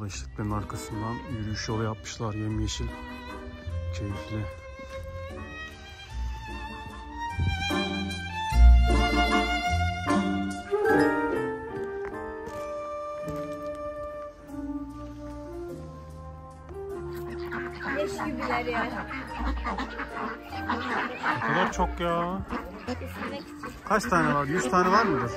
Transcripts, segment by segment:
işletmenin arkasından yürüyüş yolu yapmışlar, yemyeşil, keyifli. Leş gibiler ya. Ne kadar çok ya. Kaç tane var? 100 tane var mıdır?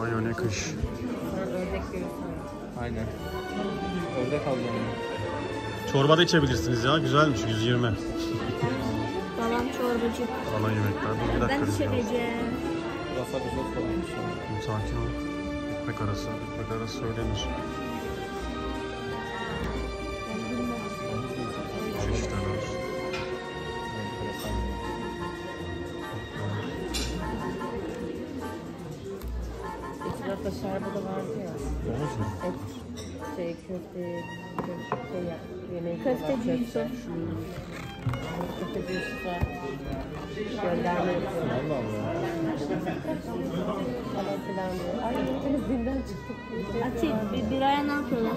Ay o ne kış. Ördek görürsün. Aynen. Ördek alacağım. Çorba da içebilirsiniz ya. Güzelmiş. 120. Babam çorbacı. Ana yemekler. Bir dakika. Ben içemeyeceğim. Wasabi sos falan. Sakin ol. Ekmek arası. Ekmek arası söylenir. Çeşitler var. Etrafta şerbeti vardı ya. Olmaz mı? Köfte yemeği. Köfteci Yusuf. Köfteci Yusuf'a gönderme yapıyor. Allah Allah. Falan filan diyor. Ay televizyondan çıktık. Ati bir aya ne yapıyorlar?